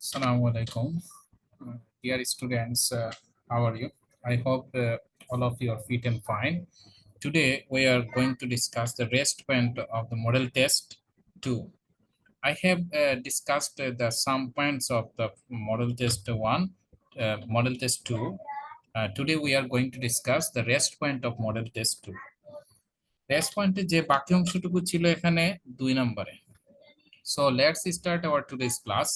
Assalamu alaikum. Dear students, how are you? I hope all of you are fit and fine. Today, we are going to discuss the rest point of the model test 2. I have discussed the some points of the model test 1, model test 2. Today, we are going to discuss the rest point of model test 2. Rest পয়েন্টে যে বাকি অংশটুকু ছিল এখানে 2 নম্বরে। So let's start our today's class.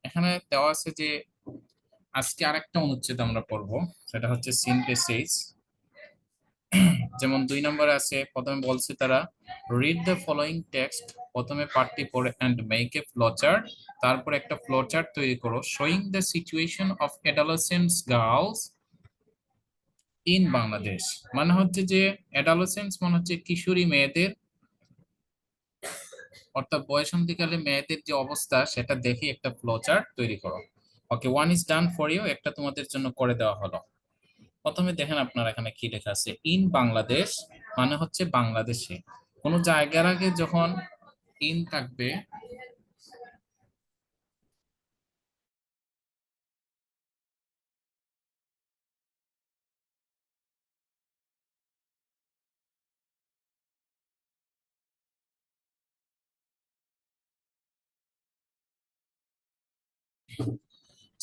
এখানে দেওয়া আছে যে আজকে আরেকটা অনুচ্ছেদ আমরা পড়বো, সেটা হচ্ছে সিনথেসিস। যেমন 2 নম্বরে আছে, প্রথমে বলছে তারা রিড দ্য ফলোইং টেক্সট, প্রথমে পাঠটি পড়ে এন্ড মেক এ ফ্লোচার্ট, তারপর একটা ফ্লোচার্ট তৈরি করো showing the situation of adolescents girls in Bangladesh. মানে হচ্ছে যে অ্যাডোলেসেন্টস মানে হচ্ছে কিশোরী মেয়েদের, অর্থাৎ বয়সন্ধিকালে মেয়েদের যে অবস্থা সেটা দেখে একটা ফ্লোচার্ট তৈরি করো। Okay, one is done for you, একটা তোমাদের জন্য করে দেওয়া হলো। প্রথমে দেখেন আপনার এখানে কি লেখা আছে, ইন বাংলাদেশ মানে হচ্ছে বাংলাদেশে। কোন জায়গার আগে যখন ইন থাকবে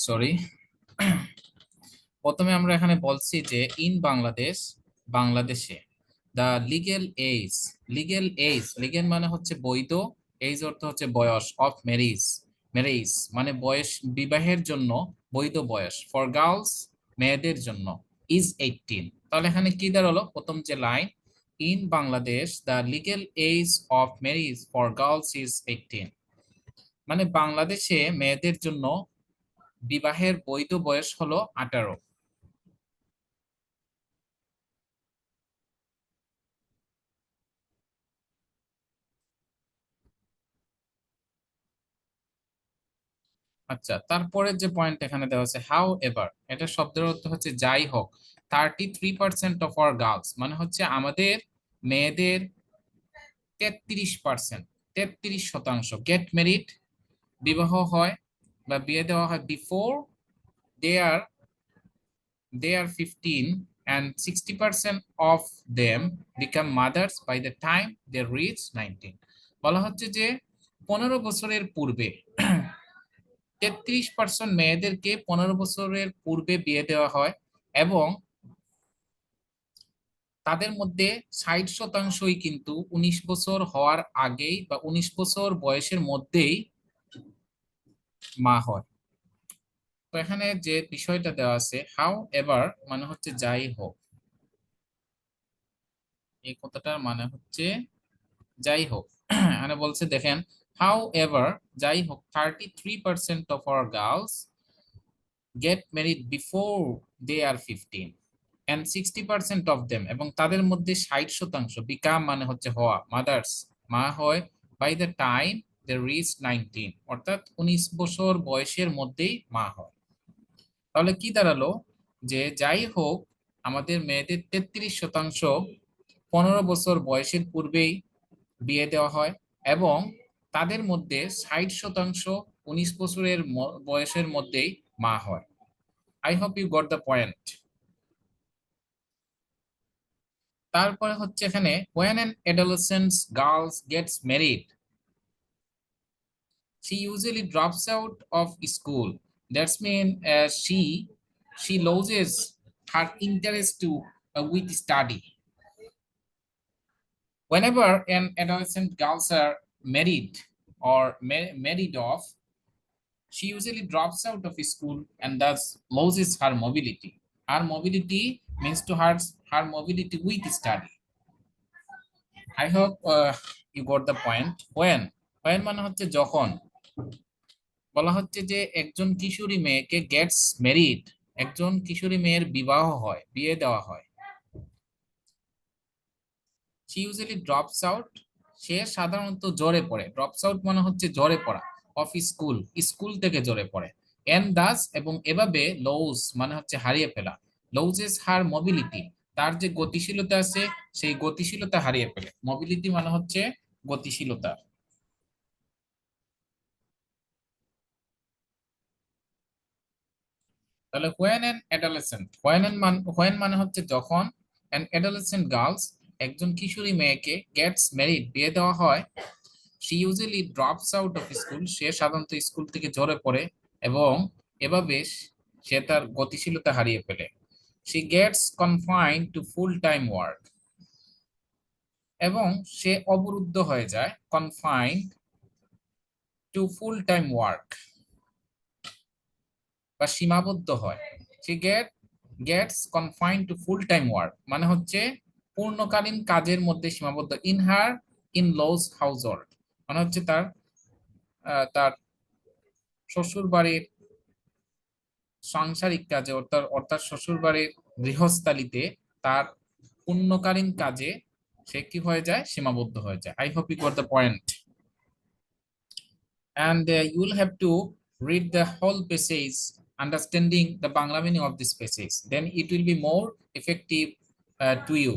সরি, প্রথমে আমরা এখানে বলছি যে ইন বাংলাদেশ, বাংলাদেশে। The legal age, legal age, legal মানে হচ্ছে বৈধ, এজ অর্থ হচ্ছে বয়স, অফ ম্যারেজ, ম্যারেজ মানে বয়স, বিবাহের জন্য বৈধ বয়স, ফর গার্লস মেয়েদের জন্য, ইজ 18। তাহলে এখানে কি দাঁড়ালো, প্রথম যে line, in Bangladesh the legal age of marriage for girls is 18, মানে বাংলাদেশে মেয়েদের জন্য বিবাহের বৈধ বয়স হলো 18। আচ্ছা, তারপরে যে পয়েন্ট এখানে দেওয়া আছে হাউ এভার, এটা শব্দের অর্থ হচ্ছে যাই হোক। 33% অফ আওয়ার গার্লস মানে হচ্ছে আমাদের মেয়েদের 33%, 33% গেট ম্যারিড, বিবাহ হয় বা বিয়ে দেওয়া হয় before they are, they are 15, and 60% of them become mothers by the time they reach 19। বলা হচ্ছে যে 15 বছরের পূর্বে 33% মেয়েদেরকে 15 বছরের পূর্বে বিয়ে দেওয়া হয় এবং তাদের মধ্যে 60%ই কিন্তু 19 বছর হওয়ার আগেই বা 19 বছর বয়সের মধ্যেই মা হয়। তো এখানে যে বিষয়টা দেওয়া আছে হাউ এভার মানে হচ্ছে যাই হোক, এই কথাটার মানে হচ্ছে যাই হোক। মানে বলছে দেখেন, হাউ এভার যাই হোক, 33% of our girls get married before they are 15, and 60% of them এবং তাদের মধ্যে 60% বিকাম মানে হচ্ছে হওয়া, মাদার্স মা হয়, by the time they reach 19 অর্থাৎ 19 বছর বয়সের মধ্যেই মা হয়। তাহলে কি দাঁড়ালো, যে যাই হোক আমাদের মেয়েদের 33% 15 বছর বয়সের পূর্বেই বিয়ে দেওয়া হয় এবং তাদের মধ্যে 60% 19 বছরের বয়সের মধ্যেই মা হয়। I hope you got the point. তারপরে হচ্ছে এখানে when an adolescent girl gets married she usually drops out of school, that's mean she loses her interest to with study. Whenever an adolescent girls are married or married off, she usually drops out of school and thus loses her mobility. Her mobility means to her mobility with study. I hope you got the point. When মানে হচ্ছে যখন, বলা হচ্ছে যে একজন কিশোরী মেয়েকে gets married, একজন কিশোরী মেয়ের বিবাহ হয়, বিয়ে দেওয়া হয়। she usually drops out, সে সাধারণত জ্বরে পড়ে, ড্রপস আউট মানে হচ্ছে জ্বরে পড়া, অফ স্কুল, স্কুল থেকে জ্বরে পড়ে, এন্ড দাস এবং এভাবে লউজ মানে হচ্ছে হারিয়ে ফেলা, লউজেস হার মোবিলিটি, তার যে গতিশীলতা আছে সেই গতিশীলতা হারিয়ে ফেলে। মোবিলিটি মানে হচ্ছে গতিশীলতা। তাহলে when মানে হচ্ছে যখন an adolescent girls একজন কিশোরী মেয়েকে gets married বিয়ে দেওয়া হয়, she usually drops out of school সে সাধারণত স্কুল থেকে ঝরে পড়ে এবং এভাবে সে তার গতিশীলতা হারিয়ে ফেলে। she gets confined to full time work এবং সে অবরুদ্ধ হয়ে যায়, confined to full time work বা সীমাবদ্ধ হয়। she gets confined to full time work মানে হচ্ছে পূর্ণকালীন কাজের মধ্যে সীমাবদ্ধ, in her in-laws household মানে হচ্ছে তার শ্বশুর বাড়ির সাংসারিক কাজে, অর্থাৎ শ্বশুর বাড়ির গৃহস্থালিতে তার পূর্ণকালীন কাজে সে কি হয়ে যায়, সীমাবদ্ধ হয়ে যায়। I hope you got the point, and you will have to read the whole passage understanding the Bangla meaning of this passage, then it will be more effective to you,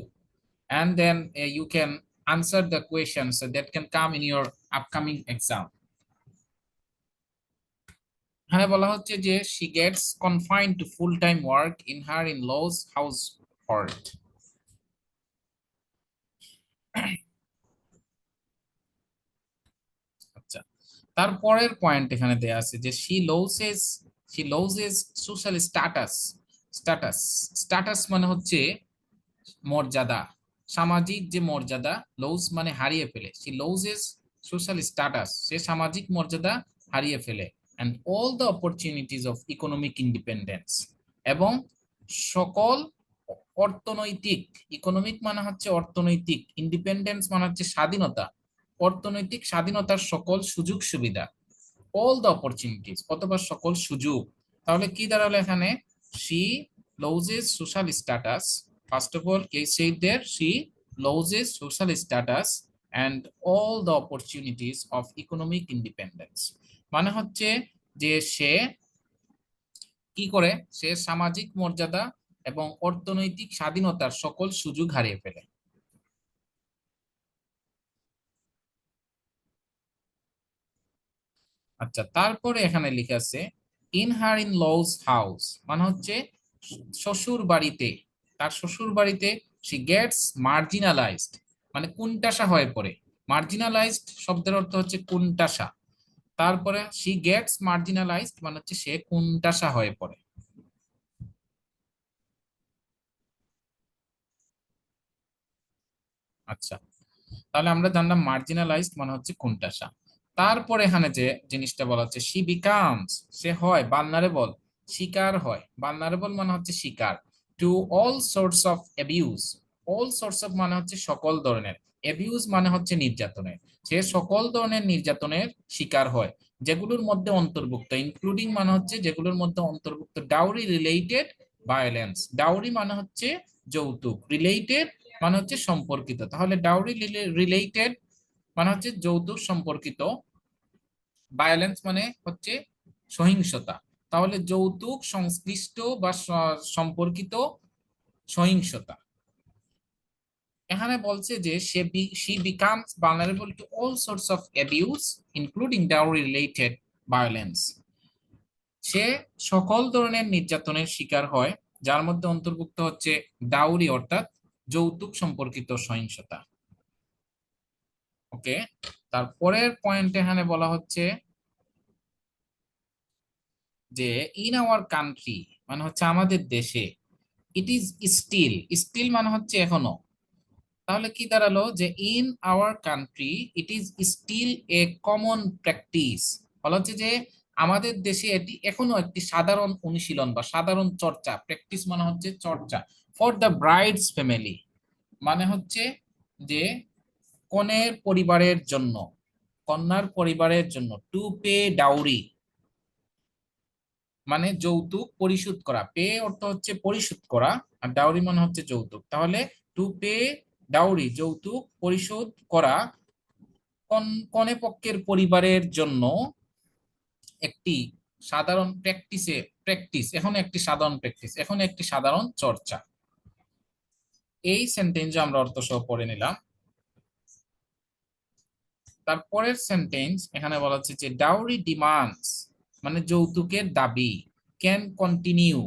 and then you can answer the questions that can come in your upcoming exam. এখানে বলা হচ্ছে যে she gets confined to full time work in her in-laws household. আচ্ছা, তারপরের point এখানে দেয়া আছে যে she loses social status মানে হচ্ছে মর্যাদা, সামাজিক যে মর্যাদা, লস মানে হারিয়ে ফেলে, she loses social status সে সামাজিক মর্যাদা হারিয়ে ফেলে, and all the opportunities of economic independence এবং সকল অর্থনৈতিক, ইকোনমিক মানে হচ্ছে অর্থনৈতিক, ইন্ডিপেন্ডেন্স মানে হচ্ছে স্বাধীনতা, অর্থনৈতিক স্বাধীনতার সকল সুযোগ সুবিধা, all the opportunities অথবা সকল সুযোগ। তাহলে কি দাঁড়ালো এখানে, she loses social status, first of all case said there, she loses social status and all the opportunities of economic independence মানে হচ্ছে যে সে কি করে, সে সামাজিক মর্যাদা এবং অর্থনৈতিক স্বাধীনতার সকল সুযোগ হারিয়ে ফেলে। আচ্ছা, তারপরে এখানে লেখা আছে in her in lodge house মানে হচ্ছে শ্বশুর বাড়িতে, তার শ্বশুর বাড়িতে she gets marginalized মানে কুণ্ঠাসা হয়ে পড়ে, মার্জিনালাইজড শব্দের অর্থ হচ্ছে কুণ্ঠাসা, তারপরে she gets marginalized মানে হচ্ছে সে কুণ্ঠাসা হয়ে পড়ে। আচ্ছা, তাহলে আমরা জানলাম মার্জিনালাইজড মানে হচ্ছে কোনটাসা। তারপরে এখানে যে জিনিসটা বলা হচ্ছে শি বিকামস সে হয় ভালনারেবল, শিকার হয়, ভালনারেবল মানে হচ্ছে শিকার, to all swords of abuse, all swords of মানে হচ্ছে সকল ধরনের, অ্যাবিউজ মানে হচ্ছে নির্যাতনের, সে সকল ধরনের নির্যাতনের শিকার হয়, যেগুলোর মধ্যে অন্তর্ভুক্ত, ইনক্লুডিং মানে হচ্ছে যেগুলোর মধ্যে অন্তর্ভুক্ত ডাউরি রিলেটেড ভায়োলেন্স, ডাউরি মানে হচ্ছে যৌতুক, রিলেটেড মানে হচ্ছে সম্পর্কিত, তাহলে ডাউরি রিলেটেড মানে হচ্ছে যৌতুক সম্পর্কিত, ভায়োলেন্স মানে হচ্ছে সহিংসতা, তাহলে যৌতুক সংশ্লিষ্ট বা সম্পর্কিত সহিংসতা। এখানে বলছে যে she becomes vulnerable to all sorts of abuse including dowry related violence, সে সকল ধরনের নির্যাতনের শিকার হয় যার মধ্যে অন্তর্ভুক্ত হচ্ছে ডাউরি অর্থাৎ যৌতুক সম্পর্কিত সহিংসতা। ওকে, তারপরের পয়েন্ট এখানে বলা হচ্ছে যে ইন আওয়ার কান্ট্রি মানে হচ্ছে আমাদের দেশে, ইট ইজ স্টিল, স্টিল মানে হচ্ছে এখনো, তাহলে কি দাঁড়ালো যে in our country it is still a common practice, বলা হচ্ছে যে আমাদের দেশে এটি এখনো একটি সাধারণ অনুশীলন বা সাধারণ চর্চা, প্র্যাকটিস মানে হচ্ছে চর্চা, ফর দ্য ব্রাইডস ফ্যামিলি মানে হচ্ছে যে কনের পরিবারের জন্য, কন্যার পরিবারের জন্য, টু পে ডাউরি মানে যৌতুক পরিশোধ করা, পে অর্থ হচ্ছে পরিশোধ করা আর ডাউরি মানে হচ্ছে যৌতুক, তাহলে টু পে ডাউরি যৌতুক পরিশোধ করা কনে পক্ষের পরিবারের জন্য একটি সাধারণ প্র্যাকটিস, এখন একটি সাধারণ প্র্যাকটিস, এখন একটি সাধারণ চর্চা। এই সেন্টেন্স আমরা অর্থ সহ পড়ে নিলাম। তারপরের সেন্টেন্স এখানে বলা হচ্ছে যে ডাউরি ডিমান্ডস মানে যৌতুকের দাবি ক্যান কন্টিনিউ,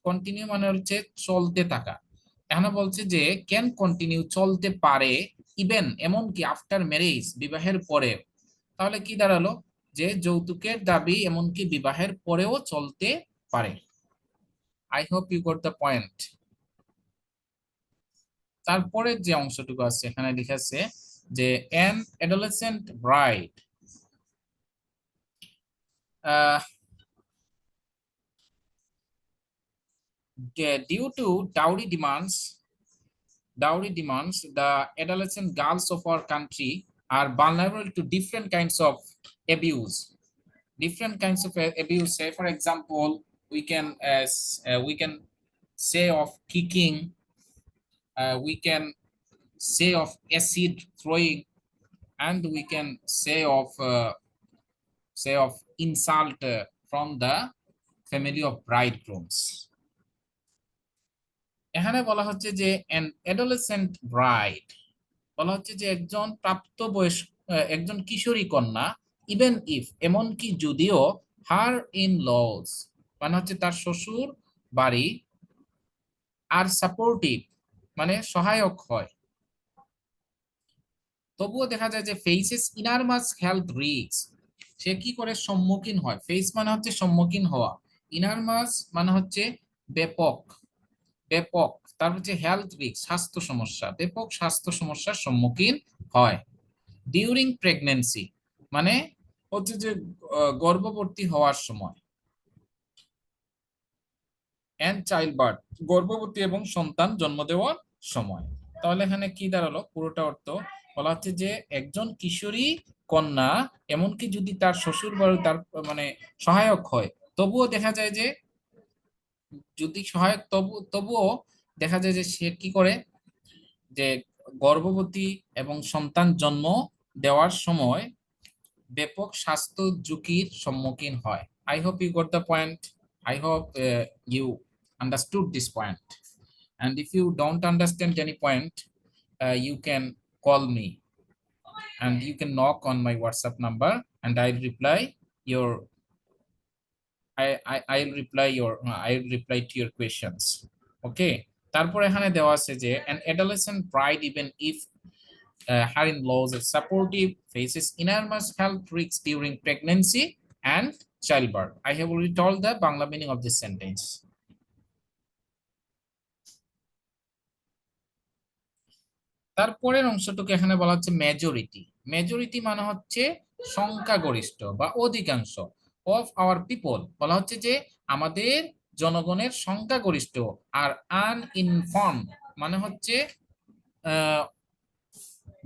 কন্টিনিউ মানে হচ্ছে চলতে থাকা। এখানে বলছে যে ক্যান কন্টিনিউ চলতে পারে, ইভেন এমনকি আফটার ম্যারেজ বিবাহের পরে। তাহলে কি দাঁড়ালো যে যৌতুকের দাবি এমনকি বিবাহের পরেও চলতে পারে। I hope you got the point. তারপরে যে অংশটুকু আছে এখানে লিখেছে যে an adolescent bride due to dowry demands, the adolescent girls of our country are vulnerable to different kinds of abuse. Different kinds of abuse. Say, for example, we can say of kicking, we can say of acid throwing, and we can say of insult from the family of bridegrooms. এখানে বলা হচ্ছে যে an adolescent bride, বলা হচ্ছে যে একজন প্রাপ্তবয়স্ক একজন কিশোরী কন্যা, ইভেন ইফ এমনকি যদিও, হার ইন লজ মানে হচ্ছে তার শ্বশুর বাড়ি, আর সাপোর্টিভ মানে সহায়ক হয়, তবুও দেখা যায় যে ফেসেস ইনারমাস হেলথ রিস্ক, সে কি করে সম্মুখীন হয়। ফেস মানে হচ্ছে সম্মুখীন হওয়া, ইনারমাস মানে হচ্ছে ব্যাপক, ব্যাপক, তার হচ্ছে হেলথ রিস্ক স্বাস্থ্য সমস্যা, ব্যাপক স্বাস্থ্য সমস্যার সম্মুখীন হয় ডিউরিং প্রেগনেন্সি মানে হচ্ছে যে গর্ভবতী হওয়ার সময়, এন্ড চাইল্ড বার্থ গর্ভবতী এবং সন্তান জন্ম দেওয়ার সময়। তাহলে এখানে কি দাঁড়ালো পুরোটা অর্থ, বলা হচ্ছে যে একজন কিশোরী কন্যা এমনকি যদি তার শ্বশুর বাড়ি তার মানে সহায়ক হয়, তবুও দেখা যায় যে যদি সহায়ক তবুও দেখা যায় যে সে কি করে যে গর্ভবতী এবং সন্তান জন্ম দেওয়ার সময় ব্যাপক স্বাস্থ্য ঝুঁকির সম্মুখীন হয়। I hope you got the point. I hope you understood this point, and if you don't understand any point, you can call me and you can knock on my WhatsApp number and I'll reply your I'll reply I'll reply to your questions. Okay, তারপর এখানে দেওয়া আছে যে an adolescent bride, even if her in-laws are supportive, faces enormous health risks during pregnancy and childbirth. I have already told the Bangla meaning of this sentence. তারপরের অংশটুকু এখানে বলা হচ্ছে মেজরিটি। মেজরিটি মানে হচ্ছে সংখ্যাগরিষ্ঠ বা অধিকাংশ, অফ আওয়ার পিপল বলা হচ্ছে যে আমাদের জনগণের সংখ্যাগরিষ্ঠ, আর আনইনফর্ম মানে হচ্ছে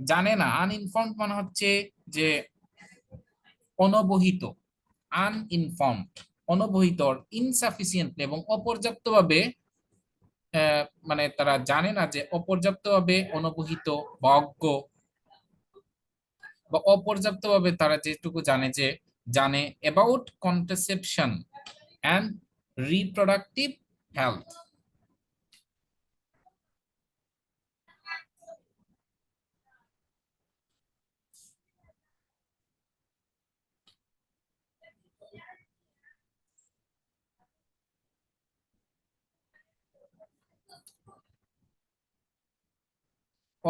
জানে না, আনইনফর্মড মানে হচ্ছে যে অনবহিত, আনইনফর্মড অনবহিত, ইনসাফিসিয়েন্টলি এবং অপর্যাপ্তভাবে মানে তারা জানে না, যে অপর্যাপ্তভাবে অনবহিত বা অজ্ঞ, বা অপর্যাপ্তভাবে তারা যেটুকু জানে যে জানে about contraception and reproductive health.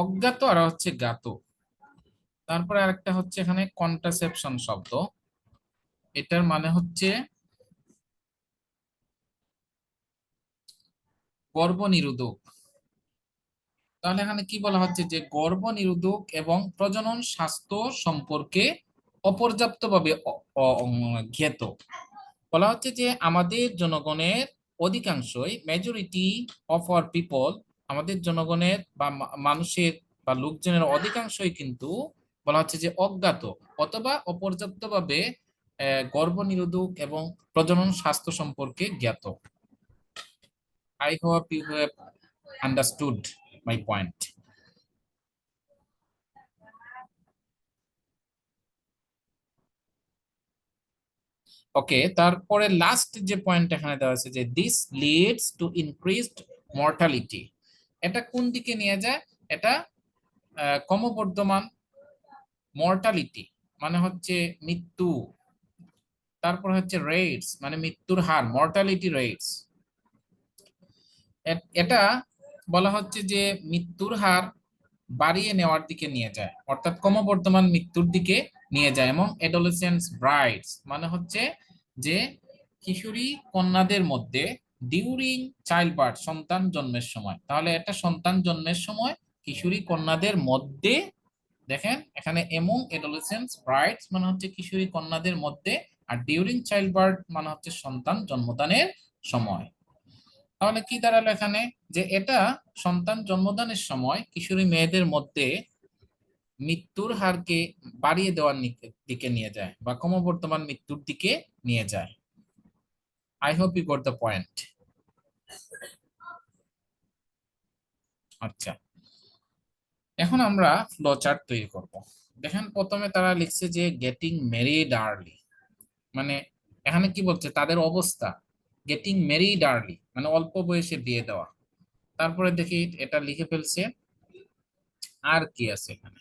অজ্ঞাত আর হচ্ছে জ্ঞাত। তারপরে আরেকটা হচ্ছে এখানে কন্ট্রাসেপশন শব্দ, এটার মানে হচ্ছে গর্ভনিরোধক। তাহলে এখানে কি বলা হচ্ছে যে গর্ভনিরোধক এবং প্রজনন স্বাস্থ্য সম্পর্কে অপর্যাপ্তভাবে জ্ঞাত। বলা হচ্ছে যে আমাদের জনগণের অধিকাংশই, মেজরিটি অফ আওয়ার পিপল, আমাদের জনগণের বা মানুষের বা লোকজনের অধিকাংশই কিন্তু বলা হচ্ছে যে অজ্ঞাত অথবা অপর্যাপ্তভাবে গর্ভনিরোধক এবং প্রজনন স্বাস্থ্য সম্পর্কে জ্ঞাত। I hope you have understood my point. Okay, তারপরে লাস্ট যে পয়েন্ট এখানে দেওয়া আছে যে this leads to increased mortality, এটা কোন দিকে নিয়ে যায়, এটা ক্রমবর্ধমান মর্টালিটি মানে হচ্ছে মৃত্যু, তারপর হচ্ছে রেটস মানে মৃত্যুর হার, মর্টালিটি রেটস। এটা বলা হচ্ছে যে মৃত্যুর হার বাড়িয়ে নেওয়ার দিকে নিয়ে যায়, অর্থাৎ ক্রমবর্ধমান মৃত্যুর দিকে নিয়ে যায়। এবং এডোলেসেন্স ব্রাইডস মানে হচ্ছে যে কিশোরী কন্যাদের মধ্যে ডিউরিং চাইল্ড বার্থ, সন্তান জন্মের সময়। তাহলে এটা সন্তান জন্মের সময় কিশোরী কন্যাদের মধ্যে, দেখেন এখানে এমং এডোলেসেন্স ব্রাইডস মানে হচ্ছে কিশোরী কন্যাদের মধ্যে, আর ডিউরিং চাইল্ড বার্থ মানে হচ্ছে সন্তান জন্মদানের সময়। তাহলে কি দাঁড়ালো এখানে, যে এটা সন্তান জন্মদানের সময় কিশোরী মেয়েদের মধ্যে মৃত্যুর হারকে বাড়িয়ে দেওয়ার দিকে নিয়ে যায় বা ক্রমবর্ধমান মৃত্যুর দিকে নিয়ে যায়। I hope you got the point. আচ্ছা, এখন আমরা ফ্লো চার্ট তৈরি করব। দেখেন প্রথমে তারা লিখছে যে গেটিং ম্যারিড আর্লি, মানে এখানে কি বলছে তাদের অবস্থা, গেটিং ম্যারিড আর্লি মানে অল্প বয়সে বিয়ে দেওয়া। তারপরে দেখি এটা লিখে ফেলছে, আর কি আছে এখানে,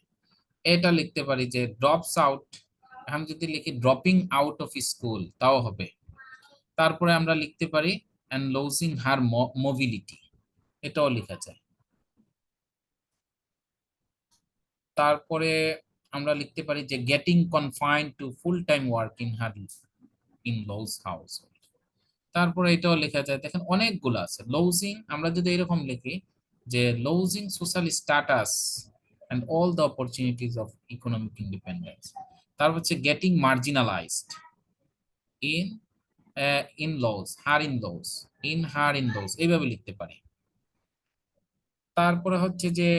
এটা লিখতে পারি যে ড্রপস আউট, এখন যদি লিখি ড্রপিং আউট অফ স্কুল তাও হবে। তারপরে আমরা লিখতে পারি অ্যান্ড লুজিং হার মোবিলিটি, এটাও লেখা যায়। তারপরে আমরা লিখতে পারি যে getting confined two full time work in her in lodge house. তারপরে এটাও লেখা যায়, দেখেন অনেকগুলো আছে। লজিং আমরা যদি এরকম লিখি যে losing social status and all the opportunities of economic independence. তারপর হচ্ছে getting marginalised in in laws, her in laws, in her in laws, এইভাবে লিখতে পারি। তারপরে হচ্ছে যে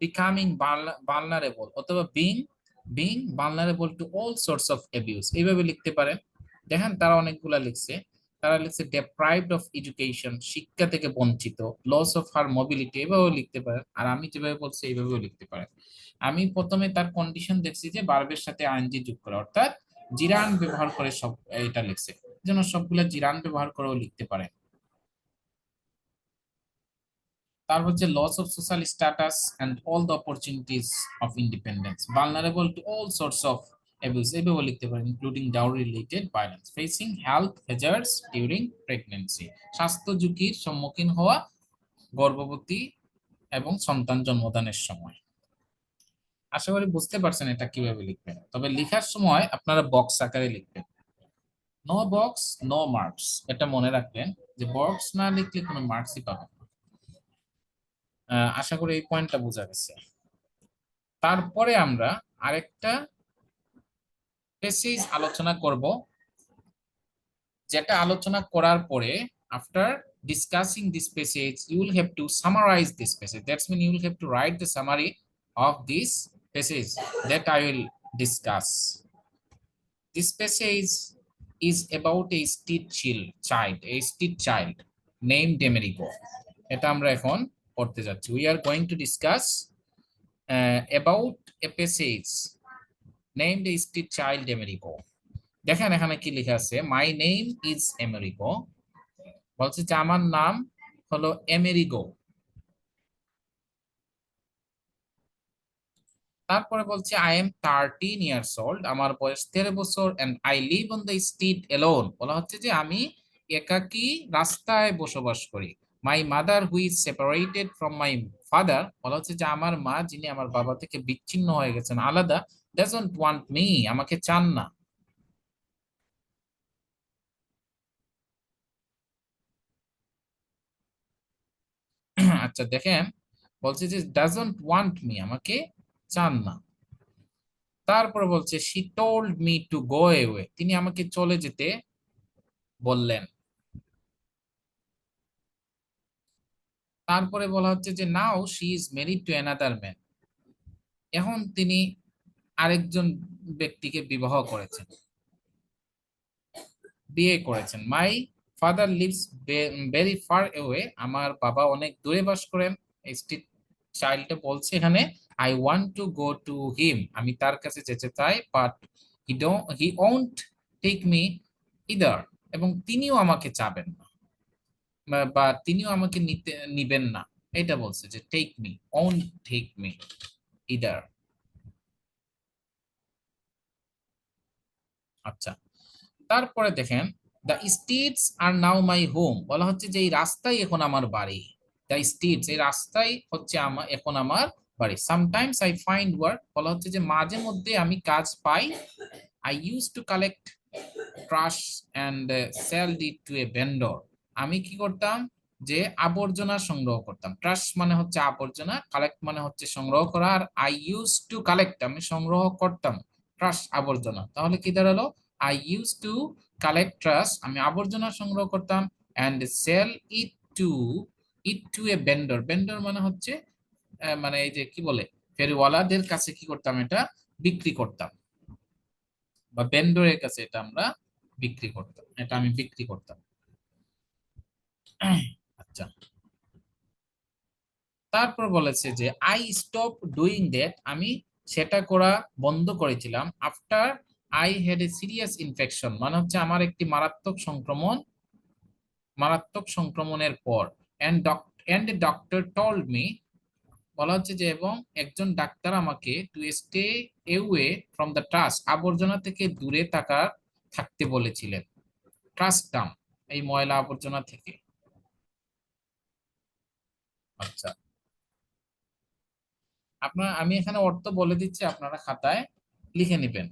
বিকামিং ভালনারেবল অথবা being vulnerable to all source of abuse, এইভাবে লিখতে পারেন। দেখেন তারা অনেকগুলা লিখছে, তারা লিখছে ডেপ্রাইভড অফ এডুকেশন, শিক্ষা থেকে বঞ্চিত, লস অফ হার মোবিলিটি, এভাবেও লিখতে পারেন। আর আমি যেভাবে বলছি এইভাবেও লিখতে পারেন। আমি প্রথমে তার কন্ডিশন দেখছি যে ভার্বের সাথে আইএনজি যোগ করা, অর্থাৎ জিরান ব্যবহার করে সব এটা লিখছে, যেন সবগুলা জিরান ব্যবহার করেও লিখতে পারেন। তারপর হচ্ছে loss of social status and all the opportunities of independence, vulnerable to all sorts of abuse, এভাবে লিখতে পারেন, including dowry related violence, facing health hazards during pregnancy, স্বাস্থ্য ঝুঁকির সম্মুখীন হওয়া গর্ভবতী এবং সন্তান জন্মদানের সময়। আশা করি বুঝতে পারছেন এটা কিভাবে লিখবেন। তবে লেখার সময় আপনারা বক্স আকারে লিখবেন, নো বক্স নো মার্কস, এটা মনে রাখবেন যে বক্স না লিখলে কোনো মার্কসই পাবেন না। আশা করি এই পয়েন্টটা বোঝা গেছে। তারপরে আমরা আরেকটা প্যাসেজ আলোচনা করব, যেটা আলোচনা করার পরে after discussing this passage you will have to summarise this passage, that's mean you will have to write the summary of this passage that I will discuss. This passage is about a street child named Amerigo, এটা আমরা এখন পড়তে যাচ্ছি। We are going to discuss about a passage named a street child Amerigo। দেখেন এখানে কি লেখা আছে, মাই নেম ইজ এমেরিগো, বলছে যে আমার নাম হলো এমেরিগো। তারপরে বলছে আই এম 13 years old, আমার বয়স 13 বছর, and I live on the street alone, বলা হচ্ছে যে আমি একাকী রাস্তায় বসবাস করি। My mother who is separated from my father, বলা হচ্ছে যে আমার মা যিনি আমার বাবা থেকে বিচ্ছিন্ন হয়ে গেছেন, আলাদা, ডাজন্ট ওয়ান্ট মি, আমাকে চান না। আচ্ছা দেখেন বলছে যে ডাজন্ট ওয়ান্ট মি, আমাকে চান না। তারপর বলছে she told me to go away, তিনি আমাকে চলে যেতে বললেন। তারপরে বলা হচ্ছে যে now she is married to another man, এখন তিনি আরেকজন ব্যক্তিকে বিবাহ করেছেন, বিয়ে করেছেন। My father leaves very far away, আমার বাবা অনেক দূরে বাস করেন। স্ট্রিট চাইল্ডটা বলছে এখানে I want to go to him, আমি তার কাছে যেতে চাই, but he won't take me either, এবং তিনিও আমাকে চাবেন না, বা তিনিও আমাকে নিবেন না। এটা বলছে যে take me, won't take me either. আচ্ছা, তারপরে দেখেন the streets are now my home, বলা হচ্ছে যে এই রাস্তাই এখন আমার বাড়ি। দ্য স্ট্রিটস, এই রাস্তাই হচ্ছে আমার এখন আমার বাড়ি। সামটাইমস আই ফাইন্ড ওয়ার্ক, বলা হচ্ছে যে মাঝে মধ্যে আমি কাজ পাই। I use to collect trash and selled it to a vendor, আমি কি করতাম যে আবর্জনা সংগ্রহ করতাম। ট্রাশ মানে হচ্ছে আবর্জনা, কালেক্ট মানে হচ্ছে সংগ্রহ করা, আর আই ইউজ টু কালেক্ট আমি সংগ্রহ করতাম ট্রাশ আবর্জনা, তাহলে কি দাঁড়ালো I use to collect trash, আমি আবর্জনা সংগ্রহ করতাম, and sell it to a vendor. Vendor মানে হচ্ছে মানে এই যে কি বলে ফেরিওয়ালাদের কাছে কি করতাম, এটা বিক্রি করতাম, বা ভেন্ডরের কাছে এটা আমরা বিক্রি করতাম, এটা আমি বিক্রি করতাম। আচ্ছা, তারপর বলেছে যে আই স্টপ ডুইং দ্যাট, আমি সেটা করা বন্ধ করেছিলাম। After I had a serious infection, মানে হচ্ছে আমার একটি মারাত্মক সংক্রমণের পর। এন্ড ডক্টর টোল্ড মি, বলা হচ্ছে যে এবং একজন ডাক্তার আমাকে to stay away from the trust, আবর্জনা থেকে দূরে থাকতে বলেছিলেন। ট্রাস্ট ডাম, এই ময়লা আবর্জনা থেকে। আচ্ছা, আমি এখানে অর্থ বলে দিচ্ছি, আপনারা খাতায় লিখে নেবেন।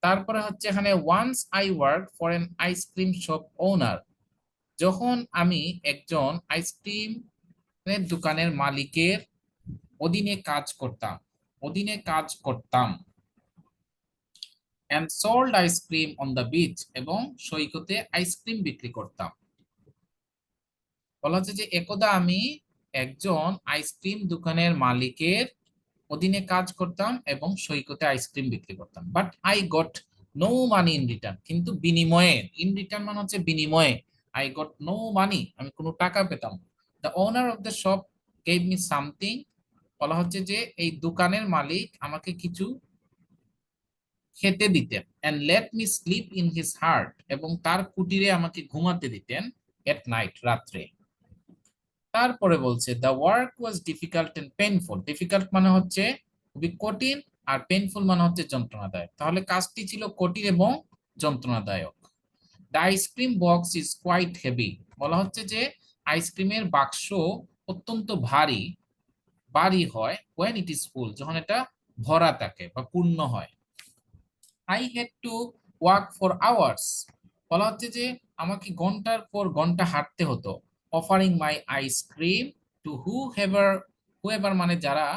তারপরে হচ্ছে এখানে once I work for an ice cream shop owner, যখন আমি একজন আইসক্রিম দোকানের মালিকের অধীনে কাজ করতাম and sold ice cream on the beach, এবং সৈকতে আইসক্রিম বিক্রি করতাম। বলা হচ্ছে যে একদা আমি একজন আইসক্রিম দোকানের মালিকের অধীনে কাজ করতাম এবং সৈকতে আইসক্রিম বিক্রি করতাম, but I got no money in return, কিন্তু বিনিময়ে, ইন রিটার্ন মানে হচ্ছে বিনিময়ে, আই গট নো মানি, আমি কোনো টাকা পেতাম। The owner of the shop gave me something, বলা হচ্ছে যে এই দোকানের মালিক আমাকে কিছু খেতে দিতেন, and let me sleep in his hut, এবং তার কুটিরে আমাকে ঘুমাতে দিতেন এট নাইট, রাত্রে। তারপরে বলছে the work was difficult and painful, difficult মানে হচ্ছে খুবই কঠিন, আর পেইনফুল মানে হচ্ছে যন্ত্রণাদায়ক, তাহলে কাজটি ছিল কঠিন এবং যন্ত্রণাদায়ক। The ice cream box is quite heavy, বলা হচ্ছে যে আইসক্রিমের বাক্স অত্যন্ত ভারী ভারী হয় when it is full, যখন এটা ভরা থাকে বা পূর্ণ হয়। I had to walk for hours, বলা হচ্ছে যে আমাকে ঘন্টার পর ঘন্টা হাঁটতে হতো। Offering my ice cream to whoever মানে যারা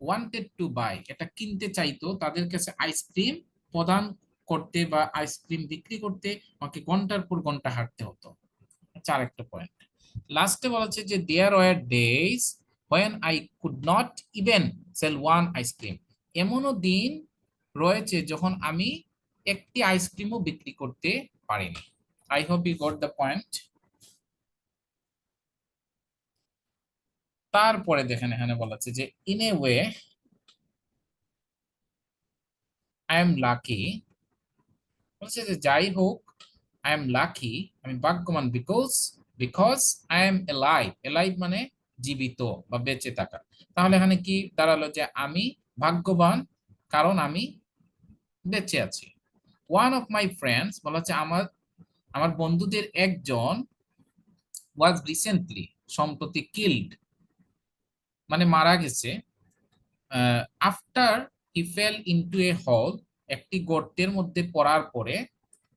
ওয়ান্টেড টু বাই, এটা কিনতে চাইতো, তাদের কাছে আইসক্রিম প্রদান করতে বা আইসক্রিম বিক্রি করতে আমাকে ঘন্টার পর ঘন্টা হাঁটতে হতো। চার একটা পয়েন্ট। লাস্টে বলা হচ্ছে যে there were days when I could not even sell one ice cream, এমনও দিন রয়েছে যখন আমি একটি আইসক্রিমও বিক্রি করতে পারিনি। I hope you got the point. তারপরে দেখেন এখানে বলা আছে যে in a way I am lucky, বলছে যে যাই হোক আই এম লাকি, আমি ভাগ্যবান, বিকজ আই এম এলাইভ মানে জীবিত বা বেঁচে থাকা। তাহলে এখানে কি দাঁড়ালো যে আমি ভাগ্যবান কারণ আমি বেঁচে আছি। ওয়ান অফ মাই ফ্রেন্ডস, বলা হচ্ছে আমার আমার বন্ধুদের একজন ওয়াজ রিসেন্টলি, সম্প্রতি, কিল্ড মানে মারা গেছে, after he fell into a hole, একটি গর্তের মধ্যে পড়ার পরে,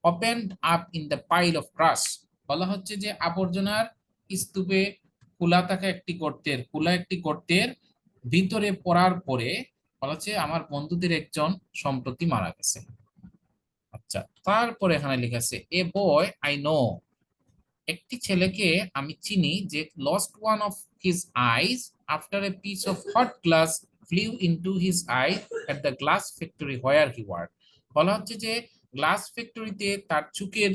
opened up in the pile of trash, বলা হচ্ছে যে আবর্জনার স্তূপে খোলা একটি গর্তের ভিতরে পড়ার পরে, বলা হচ্ছে আমার বন্ধুদের একজন সম্প্রতি মারা গেছে। আচ্ছা, তারপরে এখানে লেখা আছে এ বয় আই নো, একটি ছেলেকে আমি চিনি যে lost one of his eyes after a piece of hot glass flew into his eye at the glass factory where he work, বলা হচ্ছে যে গ্লাস ফ্যাক্টরিতে তার চোখের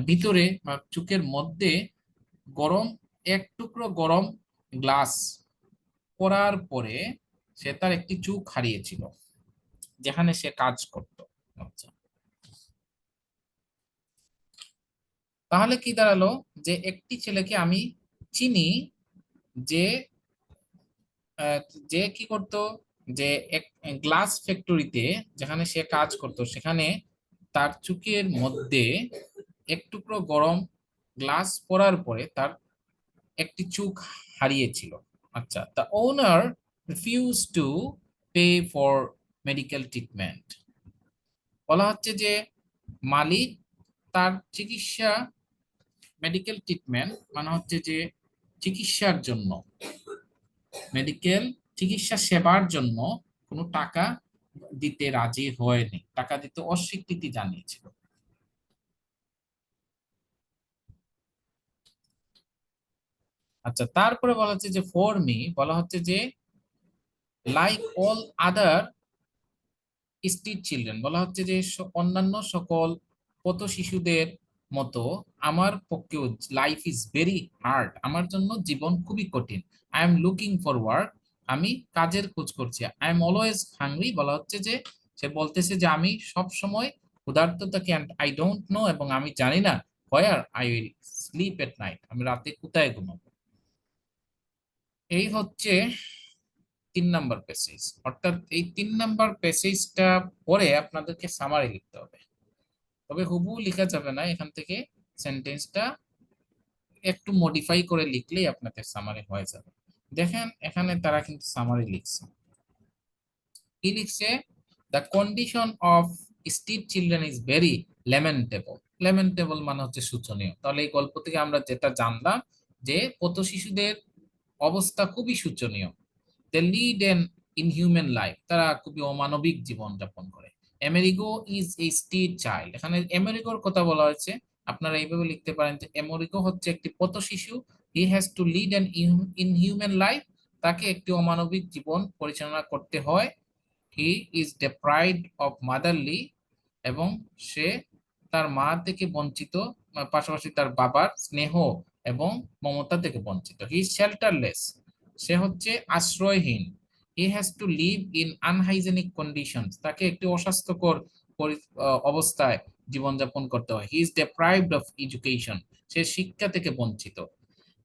ভিতরে বা চোখের মধ্যে গরম এক টুকরো গরম গ্লাস পড়ার পরে সে তার একটি চোখ হারিয়েছিল যেখানে সে কাজ করত। আচ্ছা, তাহলে কি দাঁড়ালো যে একটি ছেলেকে আমি চিনি যে আহ, যে কি করতো, যে এক গ্লাস ফ্যাক্টরিতে যেখানে সে কাজ করতো সেখানে তার চোখের মধ্যে এক টুকরো গরম গ্লাস পড়ার পরে তার একটি চোখ হারিয়েছিল। আচ্ছা, the owner refuse to pay for medical treatment. বলা হচ্ছে যে মালিক তার চিকিৎসা, মেডিকেল ট্রিটমেন্ট মানে হচ্ছে যে চিকিৎসার জন্য, মেডিকেল চিকিৎসা সেবার জন্য কোনো টাকা দিতে রাজি হয়নি, টাকা দিতে অস্বীকৃতি জানিয়েছিল। আচ্ছা, তারপরে বলা হচ্ছে যে ফর মি, বলা হচ্ছে যে like all other street children, বলা হচ্ছে যে অন্যান্য সকল পথ শিশুদের মতো আমার পক্ষেও লাইফ ইজ ভেরি হার্ড, আমার জন্য জীবন খুবই কঠিন। I am looking for work, আমি কাজের খোঁজ করছি। আই এম অলওয়েজ হাংরি, বলা হচ্ছে যে সে বলতেছে যে আমি সব সময় ক্ষুধার্ত থাকি, অ্যান্ড আই ডোন্ট নো, এবং আমি জানি না where I will sleep at night, আমি রাতে কোথায় ঘুমাবো। এই হচ্ছে 3 নাম্বার প্যাসেজ। অর্থাৎ এই 3 নাম্বার প্যাসেজটা পরে আপনাদেরকে সামারি লিখতে হবে, তবে হুবহু লেখা যাবে না, এখান থেকে সেন্টেন্সটা একটু মডিফাই করে লিখলেই আপনাদের সামারি হয়ে যাবে। দেখেন এখানে তারা কিন্তু সামারি লিখছে, কি লিখছে, the condition of street children is very lamentable. Lamentable মানে হচ্ছে শোচনীয়। তাহলে এই গল্প থেকে আমরা যেটা জানলাম যে পথ শিশুদের অবস্থা খুবই শোচনীয়। They lead an inhuman life, তারা খুবই অমানবিক জীবন যাপন করে। Amerigo is a street child, এখানে আমেরিগোর কথা বলা হয়েছে। আপনারা এইভাবে লিখতে পারেন যে আমেরিগো হচ্ছে একটি পথ শিশু। হি has to lead an inhuman life, তাকে একটি অমানবিক জীবন পরিচালনা করতে হয়। He is deprived of motherly, এবং সে তার মা থেকে বঞ্চিত, পাশাপাশি তার বাবার স্নেহ এবং মমতা থেকে বঞ্চিত। হি ইজ শেল্টারলেস, সে হচ্ছে আশ্রয়হীন। He has to live in unhygienic conditions, তাকে একটি অস্বাস্থ্যকর অবস্থায় জীবনযাপন করতে হয়। He is deprived of education, সে শিক্ষা থেকে বঞ্চিত।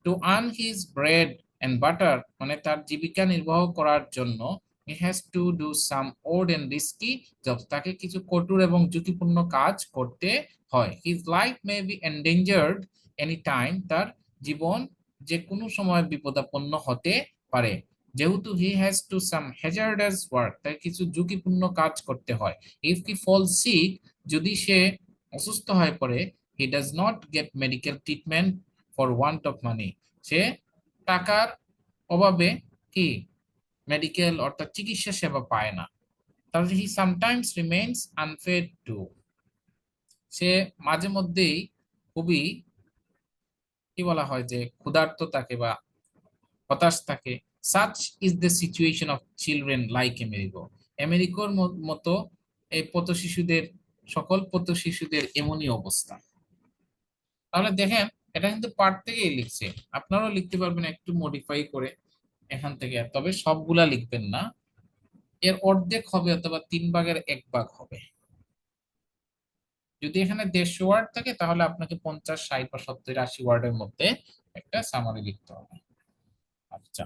To earn his bread and butter, মানে তার জীবিকা নির্বাহ করার জন্য he has to do some odd and risky job, তাকে কিছু কঠোর এবং ঝুঁকিপূর্ণ কাজ করতে হয়। His life may be endangered any time, তার জীবন যে কোনো সময় বিপদাপন্ন হতে পারে। যেহেতু হি has to some hazardous work, তাই কিছু ঝুঁকিপূর্ণ কাজ করতে হয়। ইফ হি ফল সিক, যদি সে অসুস্থ হয়ে পড়ে, he does not get medical treatment for want of money, সে টাকার অভাবে কি মেডিকেল অর্থাৎ চিকিৎসা সেবা পায় না। তাহলে হি সামটাইমস রিমেইনস আনফেড টু, সে মাঝে মধ্যেই খুবই কি বলা হয় যে ক্ষুধার্ত থাকে বা হতাশ থাকে। Such is the situation of children like আমেরিকো, আমেরিকোর মতো এই পথ শিশুদের, সকল পথ শিশুদের এমনই অবস্থা। তাহলে দেখেন এটা কিন্তু পার্ট থেকেই লিখছে, আপনারাও লিখতে পারবেন একটু মডিফাই করে এখান থেকে, তবে সবগুলা লিখবেন না, এর অর্ধেক হবে অথবা 3/1 হবে। যদি এখানে 150 ওয়ার্ড থাকে তাহলে আপনাকে 50, 60 বা 70, 80 ওয়ার্ডের মধ্যে একটা সামারি লিখতে হবে। আচ্ছা,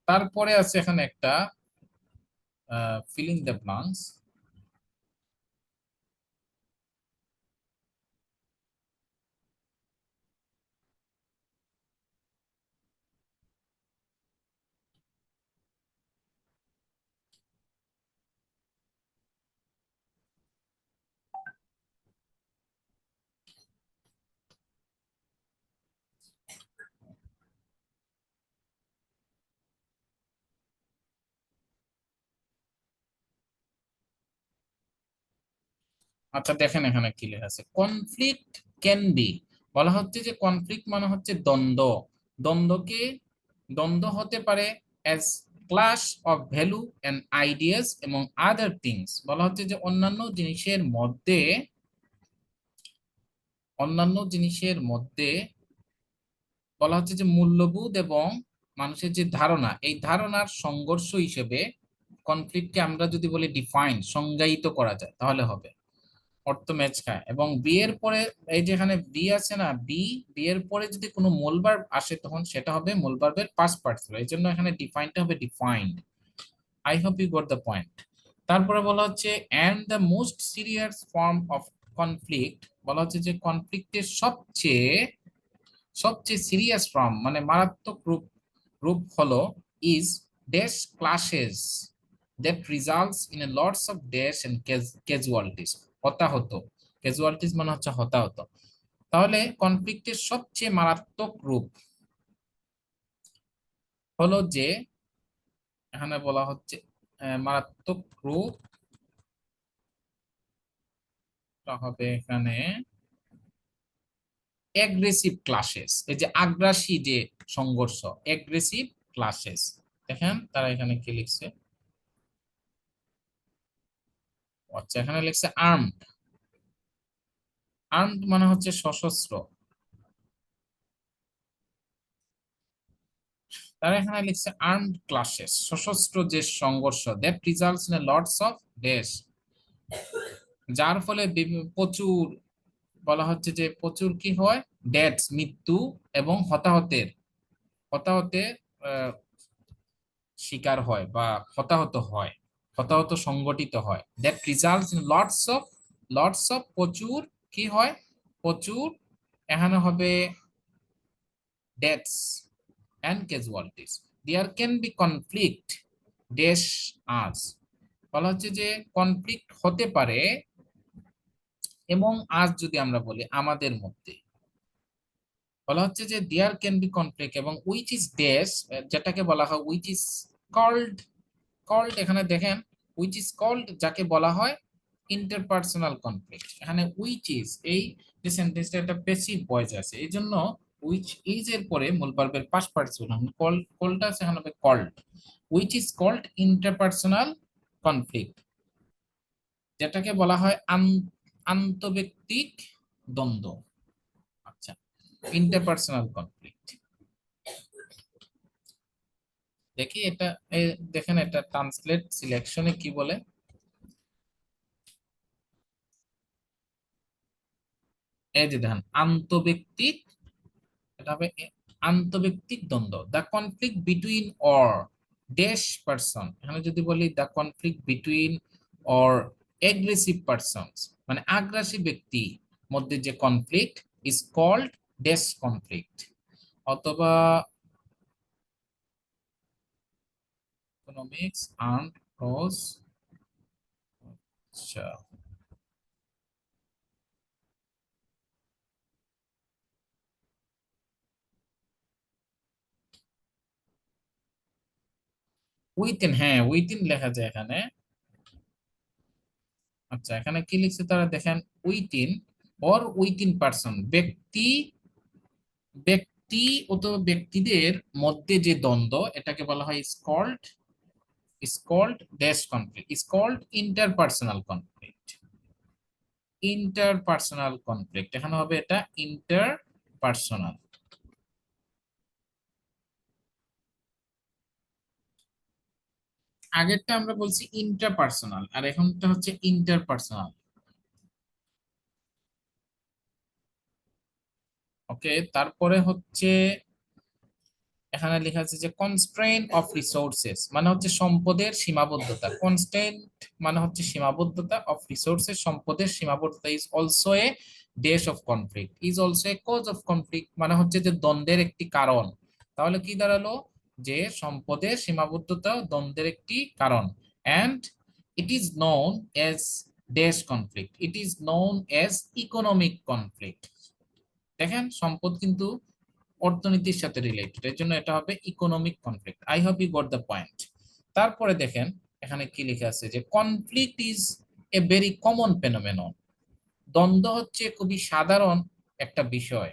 তারপরে আছে এখানে একটা ফিলিং দ্য ব্লাঙ্কস। আচ্ছা দেখেন এখানে কি লেখা আছে, কনফ্লিক্ট ক্যান বি, বলা হচ্ছে যে কনফ্লিক্ট মানে হচ্ছে দ্বন্দ্ব, দ্বন্দ্বকে, দ্বন্দ্ব হতে পারে as clash of value and ideas এবং আদার থিংস, বলা হচ্ছে যে অন্যান্য জিনিসের মধ্যে, অন্যান্য জিনিসের মধ্যে বলা হচ্ছে যে মূল্যবোধ এবং মানুষের যে ধারণা, এই ধারণার সংঘর্ষ হিসেবে কনফ্লিক্টকে আমরা যদি বলি ডিফাইন, সংজ্ঞায়িত করা যায় তাহলে হবে। অর্থ ম্যাচ খায়, এবং বি এর পরে এই যেখানে বি আছে না, বি এর পরে যদি কোনো মূল ভার্ব আসে তখন সেটা হবে মূল ভার্বের পাস্ট পার্টিসিপল, এই জন্য এখানে ডিফাইনটা হবে defined. I hope you got the point. তারপরে বলা হচ্ছে and the most serious form of conflict, বলা হচ্ছে যে কনফ্লিক্টের সবচেয়ে সবচেয়ে সিরিয়াস ফর্ম মানে মারাত্মক রূপ রূপ হলো is dash clashes that results in a lots of dash and casualties. হতাহত, ক্যাজুয়ালিটিস মানে হচ্ছে হতাহত। তাহলে কনফ্লিক্টের সবচেয়ে মারাত্মক রূপ হলো যে, এখানে বলা হচ্ছে মারাত্মক রূপ হবে এখানে অ্যাগ্রেসিভ ক্লাশেস, এই যে আগ্রাসী যে সংঘর্ষ, অ্যাগ্রেসিভ ক্লাশেস। দেখেন তারা এখানে কি লিখছে, আচ্ছা এখানে লিখছে আর্মড। আর্মড মানে হচ্ছে সশস্ত্র, তারা এখানে লিখছে আর্মড ক্লাশেস, সশস্ত্র যে সংঘর্ষ, that results in lots of dash, যার ফলে প্রচুর, বলা হচ্ছে যে প্রচুর কি হয়, ডেথস মৃত্যু, এবং হতাহতের হতাহতের আহ, শিকার হয় বা হতাহত হয়, হতাহত সংগঠিত হয়। That results in lots of প্রচুর কি হয়, প্রচুর, এখানে হবে deaths and casualties. There can be conflict dash us, বলা হচ্ছে যে কনফ্লিক্ট হতে পারে, এবং আজ যদি আমরা বলি আমাদের মধ্যে, বলা হচ্ছে যে দেয়ার ক্যান বি কনফ্লিক্ট, এবং উইচ ইজ ড্যাশ, যেটাকে বলা হয় উইচ ইজ কল্ড, কল্ড এখানে দেখেন উইচ ইজ কল্ড যাকে বলা হয় ইন্টারপার্সোনাল কনফ্লিক্ট। এখানে উইচ ইজ এই যে সেন্টেন্সটা একটা প্যাসিভ ভয়েস আছে, এই জন্য উইচ ইজ এর পরে মূল ভার্বের পাস্ট পার্টিসিপল কল, কলটা আছে এখানে হবে called, which is called interpersonal conflict, যেটাকে বলা হয় আন্তঃব্যক্তিক দ্বন্দ্ব। আচ্ছা, ইন্টারপার্সোনাল কনফ্লিক্ট। দেখি এটা দেখেন এটা ট্রান্সলেট সিলেকশনে কি বলে, এই যে দেখেন আন্তঃব্যক্তিক, এটা হবে আন্তঃব্যক্তিক দ্বন্দ্ব, the conflict between or dash person, এখানে যদি বলি the conflict between or aggressive persons মানে আগ্রাসী ব্যক্তি মধ্যে যে conflict is called dash conflict, অথবা ইকোনমিক্স আর্মড ফোর্স। আচ্ছা, উইথিন, হ্যাঁ উইথিন লেখা যায় এখানে। আচ্ছা এখানে কি লিখছে তারা দেখেন, উইথিন অর উইথিন পারসন, ব্যক্তি ব্যক্তি অথবা ব্যক্তিদের মধ্যে যে দ্বন্দ্ব এটাকে বলা হয় is called dash conflict, is called interpersonal conflict, interpersonal conflict, এখানে হবে এটা ইন্টারপার্সোনাল। আগেরটা আমরা বলছি ইন্টারপার্সোনাল, আর এখনটা হচ্ছে ইন্টারপার্সোনাল। ওকে, তারপরে হচ্ছে এখানে লেখা আছে যে কনস্ট্রেইন অফ রিসোর্সেস মানে হচ্ছে সম্পদের সীমাবদ্ধতা, কনস্ট্রেন্ট মানে হচ্ছে সীমাবদ্ধতা, অফ রিসোর্সেস সম্পদের সীমাবদ্ধতা, is also a dash of conflict, is also a cause of conflict মানে হচ্ছে যে দ্বন্দ্বের একটি কারণ। তাহলে কি দাঁড়ালো, যে সম্পদের সীমাবদ্ধতা দ্বন্দ্বের একটি কারণ, and it is known age dash conflict, it is known as economic conflict. দেখেন সম্পদ কিন্তু অর্থনীতির সাথে রিলেটেড, এর জন্য এটা হবে economic conflict. I hope you got the point. তারপরে দেখেন এখানে কি লেখা আছে যে conflict is a very common phenomenon, দ্বন্দ্ব হচ্ছে খুবই সাধারণ একটা বিষয়,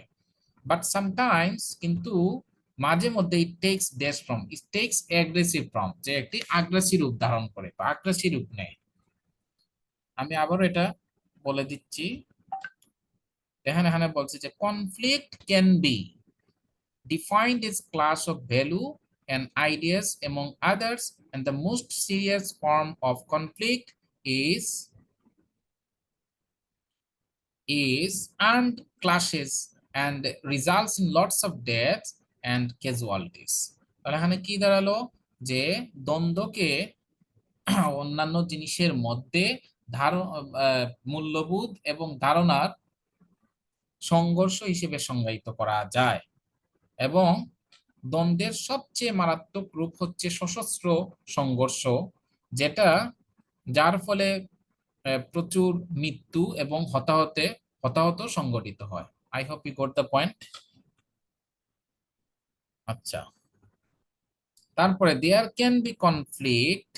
বাট সামটাইমস কিন্তু মাঝে মধ্যে it takes dash from, it takes aggressive from, যে একটি আগ্রাসী রূপ ধারণ করে বা আগ্রাসী রূপ নেয়। আমি আবারও এটা বলে দিচ্ছি, দেখেন এখানে বলছে যে conflict can be defined as clash of value and ideas among others, and the most serious form of conflict is is and clashes and results in lots of deaths and casualties। তাহলে এখানে কি দাঁড়ালো, যে দ্বন্দ্বকে অন্যান্য জিনিসের মধ্যে মূল্যবোধ এবং ধারণার সংঘর্ষ হিসেবে সংজ্ঞায়িত করা যায়, এবং দ্বন্দ্বের সবচেয়ে মারাত্মক রূপ হচ্ছে সশস্ত্র সংঘর্ষ, যেটা যার ফলে প্রচুর মৃত্যু এবং হতাহত সংঘটিত হয়। I hope you got the point. আচ্ছা, তারপরে দেয়ার ক্যান বি কনফ্লিক্ট।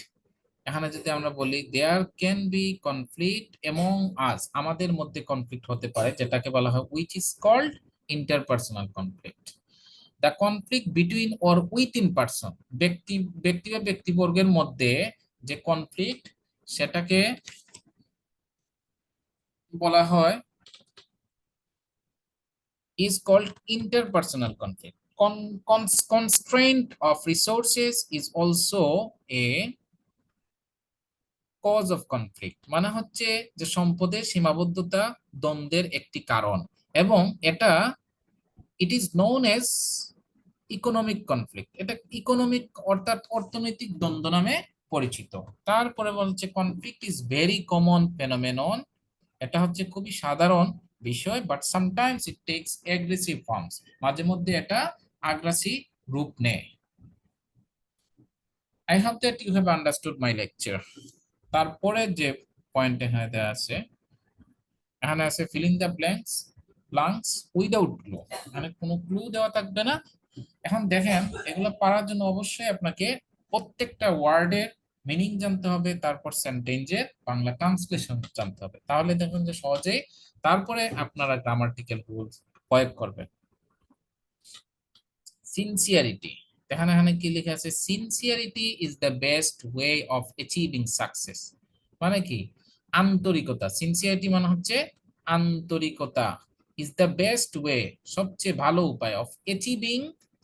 এখানে যদি আমরা বলি there can be conflict among us, আমাদের মধ্যে কনফ্লিক্ট হতে পারে, যেটাকে বলা হয় which is called interpersonal conflict. The conflict between or within person, ব্যক্তি বা ব্যক্তিবর্গের মধ্যে যে কনফ্লিক্ট, সেটাকে বলা হয় is called interpersonal conflict. Constraint of resources is also a cause of conflict, মানে হচ্ছে যে সম্পদের সীমাবদ্ধতা দ্বন্দ্বের একটি কারণ, এবং এটা it is known as economic conflict, এটা ইকোনমিক অর্থাৎ অর্থনৈতিক দ্বন্দ্ব নামে পরিচিত। তারপরে বলছে conflict is very common phenomenon, এটা হচ্ছে খুবই সাধারণ বিষয়, but sometimes it takes aggressive forms, মাঝে মধ্যে এটা আগ্রাসী রূপ নেয়। I hope that you have understood my lecture. তারপরে যে পয়েন্ট এখানে দেওয়া আছে, এখানে আছে filling the blanks without clue, মানে কোনো ক্লু দেওয়া থাকবে না। এখন দেখেন, এগুলো পারার জন্য অবশ্যই আপনাকে প্রত্যেকটা ওয়ার্ডের মিনিং জানতে হবে, তারপর সেন্টেন্সের বাংলা ট্রান্সলেশন জানতে হবে, তাহলে দেখুন যে সহজেই তারপরে আপনারা গ্রামাটিক্যাল রুলস প্রয়োগ করবেন। সিনসিয়ারিটি, এখানে এখানে কি লেখা আছে, sincerity is the best way of achieving success, মানে কি আন্তরিকতা, সিনসিয়ারিটি মানে হচ্ছে আন্তরিকতা, ইজ দ্য বেস্ট ওয়ে সবচেয়ে ভালো উপায়, অফ অ্যাচিভিং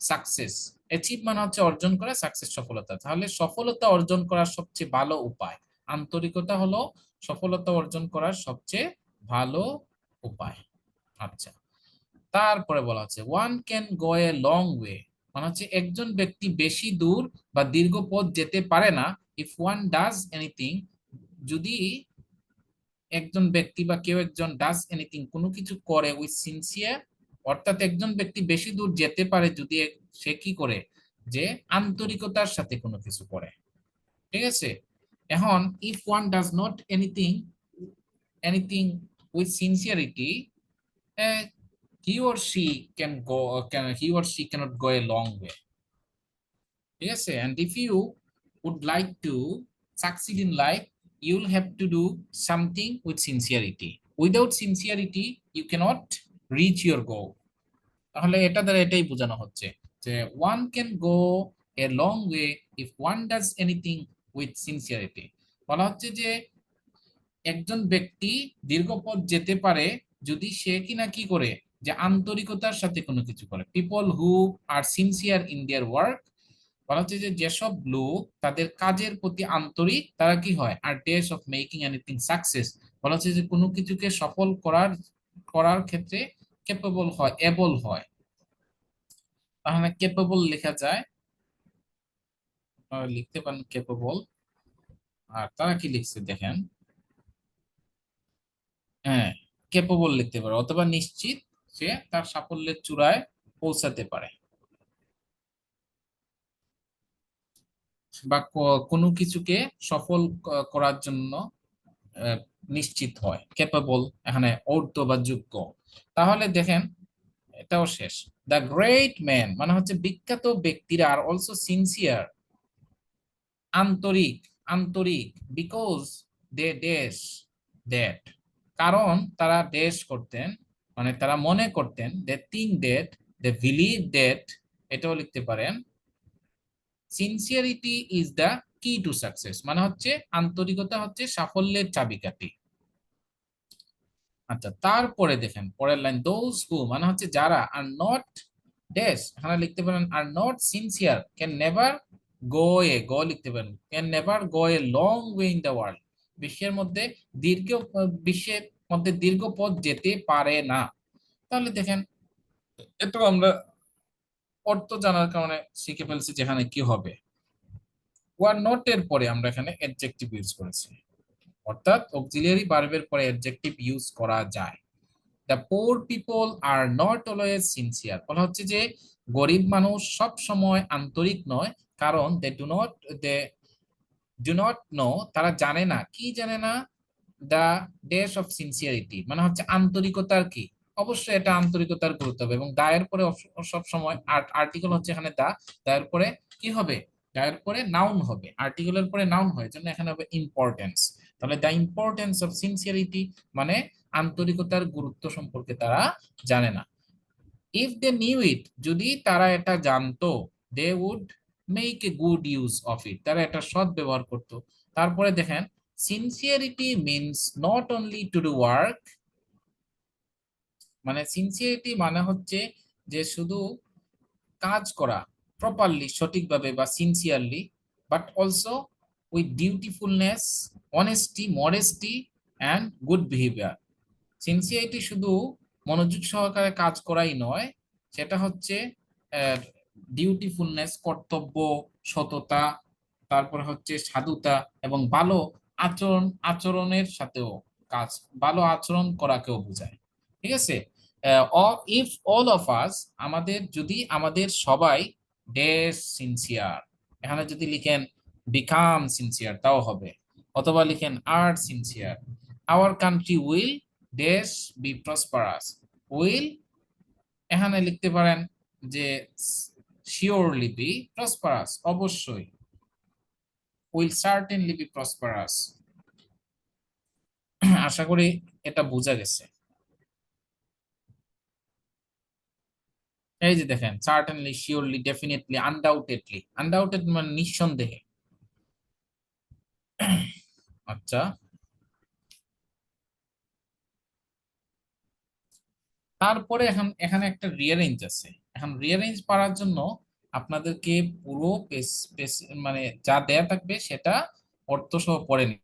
সাকসেস, অ্যাচিভ মানে হচ্ছে অর্জন করা, সাকসেস সফলতা, তাহলে সফলতা অর্জন করার সবচেয়ে ভালো উপায়, আন্তরিকতা হলো সফলতা অর্জন করার সবচেয়ে ভালো উপায়। আচ্ছা, তারপরে বলা হচ্ছে one can go a long way, মানে হচ্ছে একজন ব্যক্তি বেশি দূর বা দীর্ঘ পথ যেতে পারে না, ইফ ওয়ান ডাজ এনিথিং, যদি একজন ব্যক্তি বা কেউ একজন ডাজ এনিথিং কোনো কিছু করে উইথ সিনসিয়ার, অর্থাৎ একজন ব্যক্তি বেশি দূর যেতে পারে যদি সে কি করে, যে আন্তরিকতার সাথে কোনো কিছু করে, ঠিক আছে। এখন if one does not anything with sincerity, he or she he or she cannot go a long way, ঠিক আছে। and if you would like to succeed in life, you will have to do something with sincerity, without sincerity you cannot reach your goal। তাহলে এটা দ্বারা এটাই বোঝানো হচ্ছে যে one can go a long way if one does anything with sincerity, বলা হচ্ছে যে একজন ব্যক্তি দীর্ঘ পথ যেতে পারে যদি সে কিনা কি করে, যে আন্তরিকতার সাথে কোনো কিছু করে। People who are sincere in their work, বলা হচ্ছে যে যেসব লোক তাদের কাজের প্রতি আন্তরিক, তারা কি হয়, আর ডেস অফ মেকিং এনিথিং সাকসেস, বলা হচ্ছে যে কোনো কিছুকে সফল করার করার ক্ষেত্রে ক্যাপেবল হয়, এবল হয়। তাহলে ক্যাপেবল লেখা যায়, লিখতে পারেন ক্যাপেবল। আর তারা কি লিখছে দেখেন, হ্যাঁ ক্যাপেবল লিখতে পারে, অথবা নিশ্চিত সে তার সাফল্যের চূড়ায় পৌঁছাতে পারে, বা কোনো কিছুকে সফল করার জন্য নিশ্চিত হয়, ক্যাপেবল এখানে অর্থ বা যোগ্য। তাহলে দেখেন এটাও শেষ। দ্য গ্রেট ম্যান মানে হচ্ছে বিখ্যাত ব্যক্তিরা আর অলসো সিনসিয়ার, আন্তরিক, আন্তরিক, বিকজ দে ড্যাশ দ্যাট, কারণ তারা ড্যাশ করতেন, মানে তারা মনে করতেন, they think that, they believe that, এটাও লিখতে পারেন sincerity is the key to success, মানে হচ্ছে আন্তরিকতা হচ্ছে সাফল্যের চাবিকাঠি। আচ্ছা, তারপরে দেখেন পরের লাইন, দোজ হু মানে হচ্ছে যারা, আর নট ড্যাশ, এখানে লিখতে পারেন are not sincere, can never গো লিখতে পারেন, can never go a long way in the world, বিশ্বের মধ্যে বিশ্বে মধ্যে দীর্ঘ পথ যেতে পারে না। তাহলে দেখেন এতো আমরা অর্থ জানার কারণে শিখে ফেলছি যেখানে কি হবে। ওয়ার নট এর পরে আমরা এখানে অ্যাডজেক্টিভ ইউজ করেছি, অর্থাৎ অক্সিলিয়ারি ভার্বের পরে অ্যাডজেক্টিভ ইউজ করা যায়। The poor people are not always sincere, বলা হচ্ছে যে গরিব মানুষ সব সময় আন্তরিক নয়, কারণ দে ডু নট নো, তারা জানে না, কি জানে না, দা ডেস অফ সিনসিয়ারিটি, মানে হচ্ছে আন্তরিকতার কি, অবশ্যই এটা আন্তরিকতার গুরুত্ব হবে। এবং দায়ের পরে সব সময় আর্টিকেল হচ্ছে এখানে দা, দায়ের পরে কি হবে, দায়ের পরে নাউন হবে, আর্টিকেলের পরে নাউন হয়, জন্য এখানে হবে ইম্পর্টেন্স। তাহলে দা ইম্পর্টেন্স অফ সিনসিয়ারিটি মানে আন্তরিকতার গুরুত্ব সম্পর্কে তারা জানে না। ইফ দে নিউ ইট, যদি তারা এটা জানতো, they would make a good use of it, তারা এটা সৎ ব্যবহার করতো। তারপরে দেখেন sincerity means not only to do work, মানে সিনসিয়ারিটি মানে হচ্ছে যে শুধু কাজ করা প্রপারলি, সঠিকভাবে বা sincerely, but also with dutifulness, honesty, modesty and good behaviour. Sincerity শুধু মনোযোগ সহকারে কাজ করাই নয়, সেটা হচ্ছে ডিউটিফুলনেস, কর্তব্য, সততা, তারপরে হচ্ছে সাধুতা এবং ভালো আচরণের সাথেও কাজ, ভালো আচরণ করাকেও বোঝায়। ঠিক আছে। ইফ অল অফ আস, আমাদের যদি আমাদের সবাই ডেস সিনসিয়ার, এখানে যদি লিখেন বিকাম সিনসিয়ার তাও হবে, অথবা লিখেন আর sincere, our country will does be prosperous. Will এখানে লিখতে পারেন যে শিওরলি বি প্রসপারাস, অবশ্যই, উইল সার্টেনলি বি প্রসপারাস। আশা করি এটা বোঝা গেছে। এই যে দেখেন certainly, surely, definitely, undoubtedly, undoubted মানে নিঃসন্দেহে। আচ্ছা, তারপরে এখন এখানে একটা রিয়ারেঞ্জ আছে। এখন রিয়ারেঞ্জ পাওয়ার জন্য আপনাদেরকে পুরো মানে যা দেয়া থাকবে সেটা অর্থ সহ পড়ে নিন।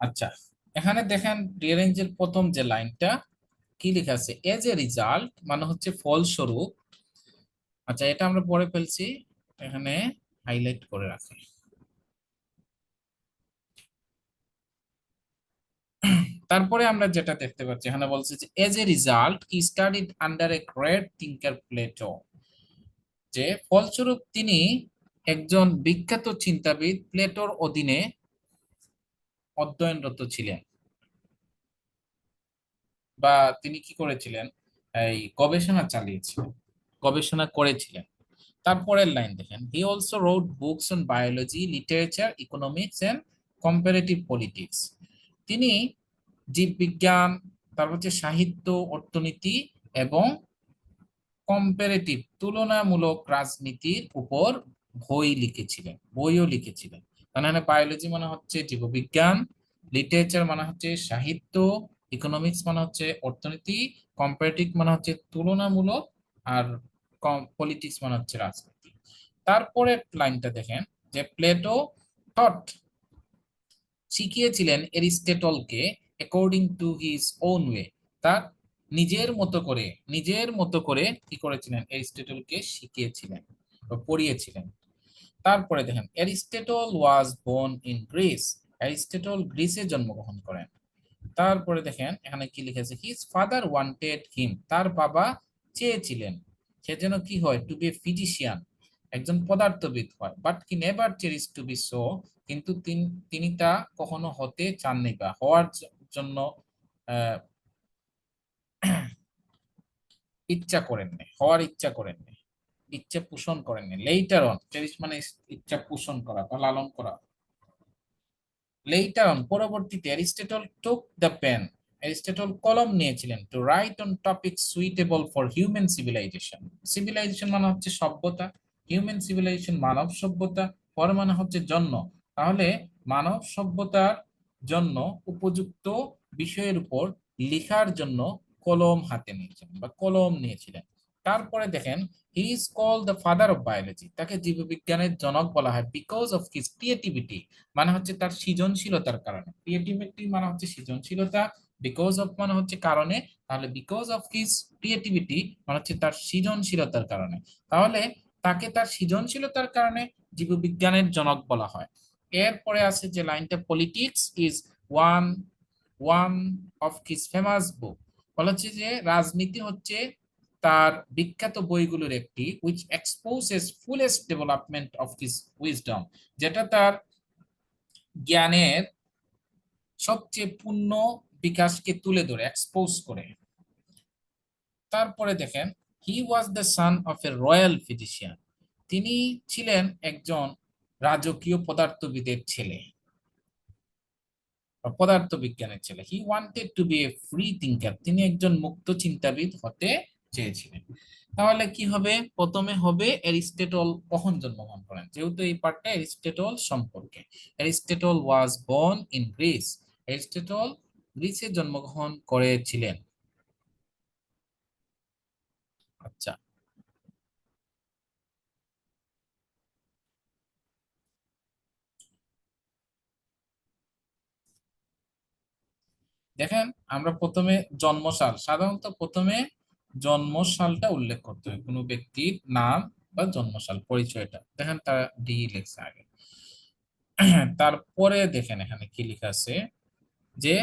আচ্ছা, এখানে দেখেন রিয়ারেঞ্জের প্রথম যে লাইনটা কি লেখা আছে, এজ এ রিজাল্ট মানে হচ্ছে ফলস্বরূপ। আচ্ছা, এটা আমরা পড়ে ফেলছি, এখানে হাইলাইট করে রাখি। তারপরে আমরা যেটা দেখতে পাচ্ছি এখানে বলছে যে as a result he studied under a great thinker Plato, যে ফলস্বরূপ তিনি একজন বিখ্যাত চিন্তাবিদ প্লেটোর অধীনে অধ্যয়নরত ছিলেন, বা তিনি কি করেছিলেন, এই গবেষণা চালিয়েছিলেন, গবেষণা করেছিলেন। তারপরের লাইন দেখেন, he also read books on biology, literature, economics and comparative politics, তিনি জীববিজ্ঞান, তারপর হচ্ছে সাহিত্য, অর্থনীতি এবং কম্পারেটিভ তুলনামূলক রাজনীতির উপর বইও লিখেছিলেন। মানে বায়োলজি মানে হচ্ছে জীববিজ্ঞান, লিটারেচার মানে হচ্ছে সাহিত্য, ইকোনমিক্স মানে হচ্ছে অর্থনীতি, কম্পারেটিভ মানে হচ্ছে তুলনামূলক, আর পলিটিক্স মানে হচ্ছে রাজনীতি। তারপরে লাইনটা দেখেন যে প্লেটো থট, শিখিয়েছিলেন এরিস্টটলকে according to his own way, তার নিজের মতো করে কি করেছিলেন, এরিস্টটলকে শিখিয়েছিলেন বা পড়িয়েছিলেন। তারপরে দেখেন Aristotle was born in Greece, Aristotle গ্রিসে জন্মগ্রহণ করেন। তারপরে দেখেন এখানে কি লিখেছে, হিজ ফাদার ওয়ান্টেড হিম, তার বাবা চেয়েছিলেন সে যেন কি হয়, টু বি ফিজিশিয়ান, একজন পদার্থবিদ হয়, but he never cherish to be so, কিন্তু তিনি তা কখনো হতে চাননি বা হওয়ার জন্য আহ, ইচ্ছা করেননি, হওয়ার ইচ্ছা করেননি। ইচ্ছা পোষণ করেননি। লেটার অন, চেরিশ মানে ইচ্ছা পোষণ করা বা লালন করা। লেটার অন, পরবর্তীতে Aristotle took the pen, Aristotle কলম নিয়েছিলেন to write on topic suitable for human civilization. Civilization মানে হচ্ছে সভ্যতা, হিউম্যান সিভিলাইজেশন মানব সভ্যতা, পর মানে হচ্ছে জন্য। তাহলে মানব সভ্যতার জন্য উপযুক্ত বিষয়ের উপর লেখার জন্য কলম হাতে নিয়েছিলেন বা কলম নিয়েছিলেন। তারপরে দেখেন, he is called the father of biology, তাকে জীববিজ্ঞানের জনক বলা হয় বিকজ অফ হিজ ক্রিয়েটিভিটি, মানে হচ্ছে তার সৃজনশীলতার কারণে। ক্রিয়েটিভিটি মানে হচ্ছে সৃজনশীলতা, বিকজ অফ মানে হচ্ছে কারণে, তাহলে বিকজ অফ হিজ ক্রিয়েটিভিটি মানে হচ্ছে তার সৃজনশীলতার কারণে। তাহলে তাকে তার সৃজনশীলতার কারণে জীববিজ্ঞানের জনক বলা হয়। এরপরে আছে যে লাইনটা, politics is one one of his famous বুক, বলা হচ্ছে যে রাজনীতি হচ্ছে তার বিখ্যাত বইগুলোর একটি, which exposes fullest development of his wisdom, যেটা তার জ্ঞানের সবচেয়ে পূর্ণ বিকাশকে তুলে ধরে, এক্সপোজ করে। তারপরে দেখেন, he was the son of a royal physician, তিনি ছিলেন একজন রাজকীয় পদার্থবিদের ছেলে বা পদার্থবিজ্ঞানের ছেলে। He wanted to be a free thinker, তিনি একজন মুক্ত চিন্তাবিদ হতে চেয়েছিলেন। তাহলে কি হবে, প্রথমে হবে অ্যারিস্টটল কখন জন্মগ্রহণ করেন, যেহেতু এই পার্টটা অ্যারিস্টটল সম্পর্কে। Aristotle was born in Greece, Aristotle গ্রিসে জন্মগ্রহণ করেছিলেন। আচ্ছা, দেখেন আমরা প্রথমে জন্মসাল, সাধারণত প্রথমে জন্মসালটা উল্লেখ করতে হয়, কোনো ব্যক্তির নাম বা জন্মসাল পরিচয়টা। দেখেন তার ডি লেখছে আগে। তারপরে দেখেন এখানে কি লেখা আছে, যে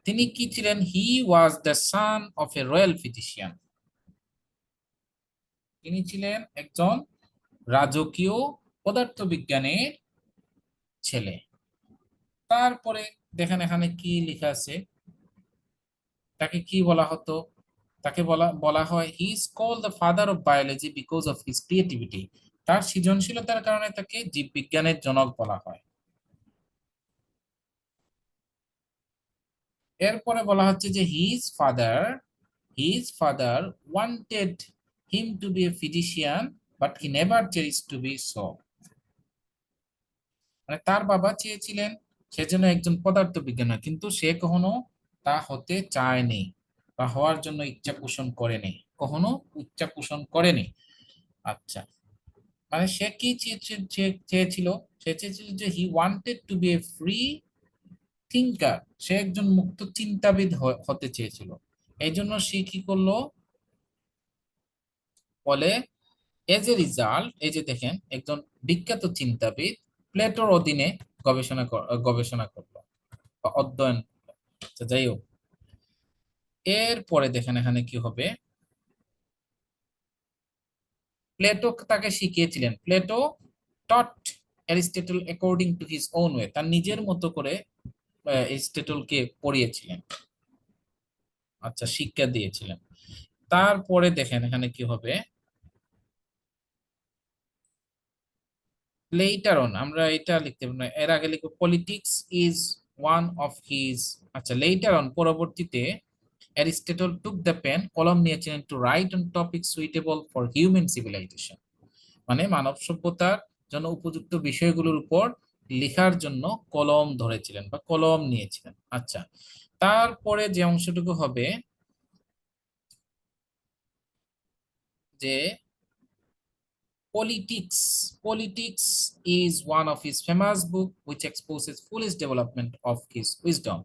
তিনি কি ছিলেন, he was the son of a royal physician, তিনি ছিলেন একজন রাজকীয় পদার্থবিজ্ঞানের ছেলে। তারপরে দেখেন এখানে কি লেখা আছে, তাকে কি বলা হতো, তাকে বলা বলা হয় he is called the father of biology because of his creativity, তার সৃজনশীলতার কারণে তাকে জীববিজ্ঞানের জনক বলা হয়। এরপরে বলা হচ্ছে যে his father wanted him to be a physician but he never cherish to be so, মানে তার বাবা চেয়েছিলেন সে যেন একজন পদার্থবিজ্ঞানী হয়, কিন্তু সে কখনো তা হতে চায়নি বা হওয়ার জন্য ইচ্ছা পোষণ করেনি, কখনো ইচ্ছা পোষণ করেনি। আচ্ছা, মানে সে কি চেয়েছিল, সে চেয়েছিল যে he wanted to be a free thinker, সে একজন মুক্ত চিন্তাবিদ হতে চেয়েছিল। এই জন্য সে কি করলো, বলে এজ এ রিজাল্ট, এই যে দেখেন একজন বিখ্যাত চিন্তাবিদ প্লেটোর অধীনে গবেষণা করলো বা অধ্যয়ন করলো। আচ্ছা, যাই হোক, এরপরে দেখেন এখানে কি হবে, প্লেটো তাকে শিখিয়েছিলেন, Plato taught Aristotle according to his own way, তার নিজের মতো করে অ্যারিস্টটলকে পড়িয়েছিলেন, আচ্ছা শিক্ষা দিয়েছিলেন। তারপরে দেখেন এখানে কি হবে, লেটার অন, আমরা এটা লিখতে পারি না, এর আগে লিখবো politics is one of his. আচ্ছা, লেটার অন, পরবর্তীতে অ্যারিস্টটল টুক দ্য পেন, কলম নিয়েছিলেন to write on topic suitable for human civilization, মানে মানব সভ্যতার জন্য উপযুক্ত বিষয়গুলোর উপর লেখার জন্য কলম ধরেছিলেন বা কলম নিয়েছিলেন। আচ্ছা, তারপরে যে অংশটুকু হবে, যে Politics is one of his famous book which exposes foolish development of his wisdom.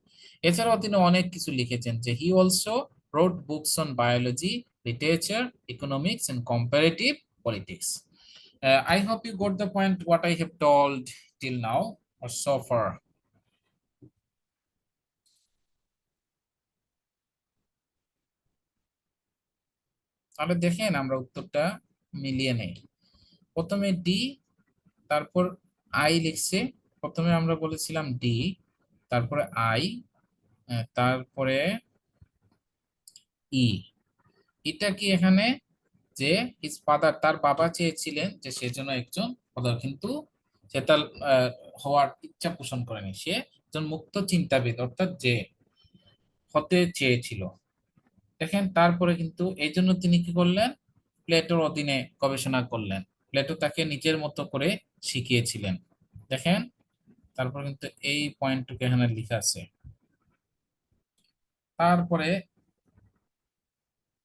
এছাড়াও তিনি অনেক কিছু লিখেছেন, যে he also wrote books on biology, literature, economics and comparative politics. I hope you got the point what I have told till now or so far. তাহলে দেখেন আমরা উত্তরটা মিলিয়ে নেই। প্রথমে ডি, তারপর আই লিখছে, প্রথমে আমরা বলেছিলাম ডি, তারপরে আই, তারপরে ই, এটা কি এখানে যে হিজ ফাদার, তার বাবা চেয়েছিলেন যে সে যেন একজন ফলার, কিন্তু সে তার হওয়ার ইচ্ছা পোষণ করেনি। সে একজন মুক্ত চিন্তাবিদ, অর্থাৎ যে হতে চেয়েছিল। দেখেন তারপরে কিন্তু এই জন্য তিনি কি করলেন, প্লেটোর অধীনে গবেষণা করলেন। প্লেটো তাকে নিজের মতো করে শিখিয়েছিলেন। দেখেন তারপর কিন্তু এই পয়েন্টটুকু এখানে লেখা আছে। তারপরে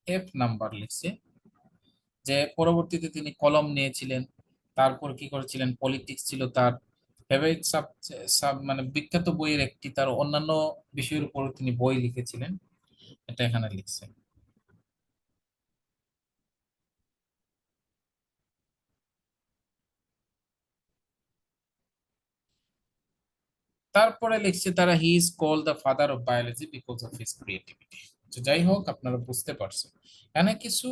এফ নাম্বার লিখছে যে পরবর্তীতে তিনি কলম নিয়েছিলেন, তারপর কি করেছিলেন, পলিটিক্স ছিল তার ফেভারিট সাব মানে বিখ্যাত বইয়ের একটি, তার অন্যান্য বিষয়ের উপর তিনি বই লিখেছিলেন, এটা এখানে লিখছে। তারপরে লিখছে তারা, he is called the father of biology because of his creativity. যাই হোক, আপনারা বুঝতে পারছেন এখানে কিছু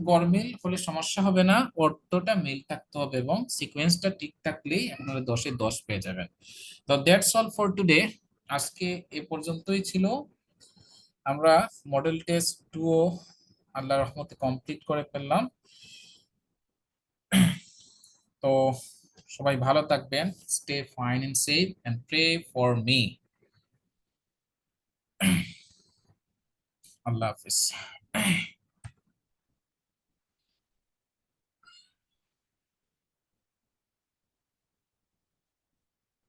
গরমিল হলে সমস্যা হবে না, অর্থটা মিল থাকতে হবে এবং সিকোয়েন্সটা ঠিক থাকলেই আপনারা 10-এ 10 পেয়ে যাবেন। তো দ্যাটস অল ফর টুডে। আজকে এ পর্যন্তই ছিল। আমরা মডেল টেস্ট 2 ও আল্লাহর রহমতে কমপ্লিট করে ফেললাম। তো সবাই ভালো থাকবেন, stay fine and safe and pray for me. আল্লাহ হাফিজ।